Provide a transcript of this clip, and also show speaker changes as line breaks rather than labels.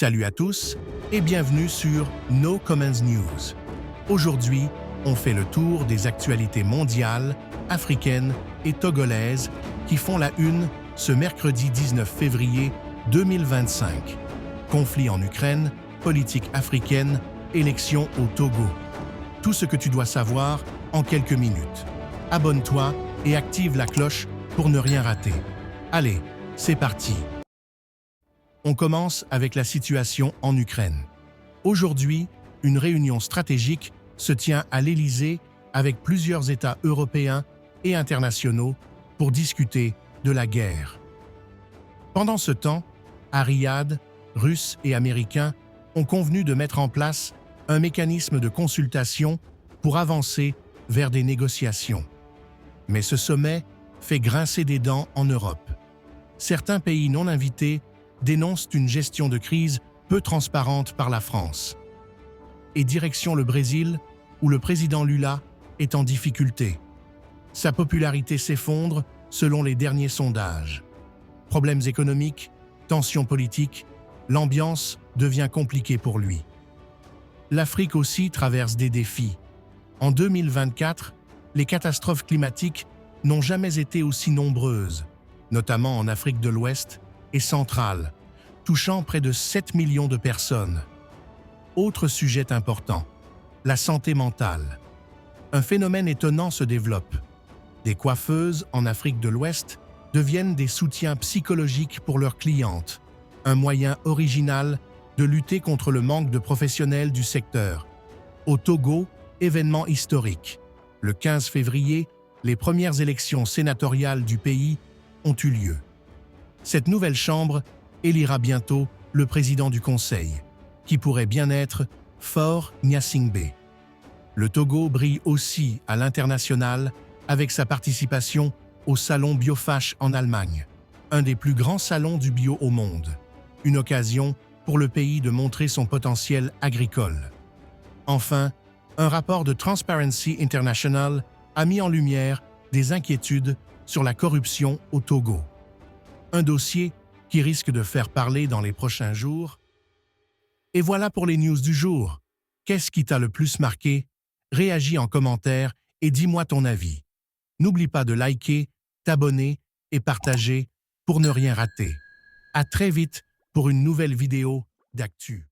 Salut à tous et bienvenue sur No Comments News. Aujourd'hui, on fait le tour des actualités mondiales, africaines et togolaises qui font la une ce mercredi 19 février 2025. Conflit en Ukraine, politique africaine, élections au Togo. Tout ce que tu dois savoir en quelques minutes. Abonne-toi et active la cloche pour ne rien rater. Allez, c'est parti! On commence avec la situation en Ukraine. Aujourd'hui, une réunion stratégique se tient à l'Élysée avec plusieurs États européens et internationaux pour discuter de la guerre. Pendant ce temps, à Riyad, Russes et Américains ont convenu de mettre en place un mécanisme de consultation pour avancer vers des négociations. Mais ce sommet fait grincer des dents en Europe. Certains pays non invités dénoncent une gestion de crise peu transparente par la France. Et direction le Brésil, où le président Lula est en difficulté. Sa popularité s'effondre selon les derniers sondages. Problèmes économiques, tensions politiques, l'ambiance devient compliquée pour lui. L'Afrique aussi traverse des défis. En 2024, les catastrophes climatiques n'ont jamais été aussi nombreuses, notamment en Afrique de l'Ouest et centrale, touchant près de 7 millions de personnes. Autre sujet important, la santé mentale. Un phénomène étonnant se développe. Des coiffeuses en Afrique de l'Ouest deviennent des soutiens psychologiques pour leurs clientes, un moyen original de lutter contre le manque de professionnels du secteur. Au Togo, événement historique. Le 15 février, les premières élections sénatoriales du pays ont eu lieu. Cette nouvelle chambre élira bientôt le président du Conseil, qui pourrait bien être Faure Gnassingbé. Le Togo brille aussi à l'international avec sa participation au Salon Biofash en Allemagne, un des plus grands salons du bio au monde. Une occasion pour le pays de montrer son potentiel agricole. Enfin, un rapport de Transparency International a mis en lumière des inquiétudes sur la corruption au Togo. Un dossier qui risque de faire parler dans les prochains jours. Et voilà pour les news du jour. Qu'est-ce qui t'a le plus marqué? Réagis en commentaire et dis-moi ton avis. N'oublie pas de liker, t'abonner et partager pour ne rien rater. À très vite pour une nouvelle vidéo d'actu.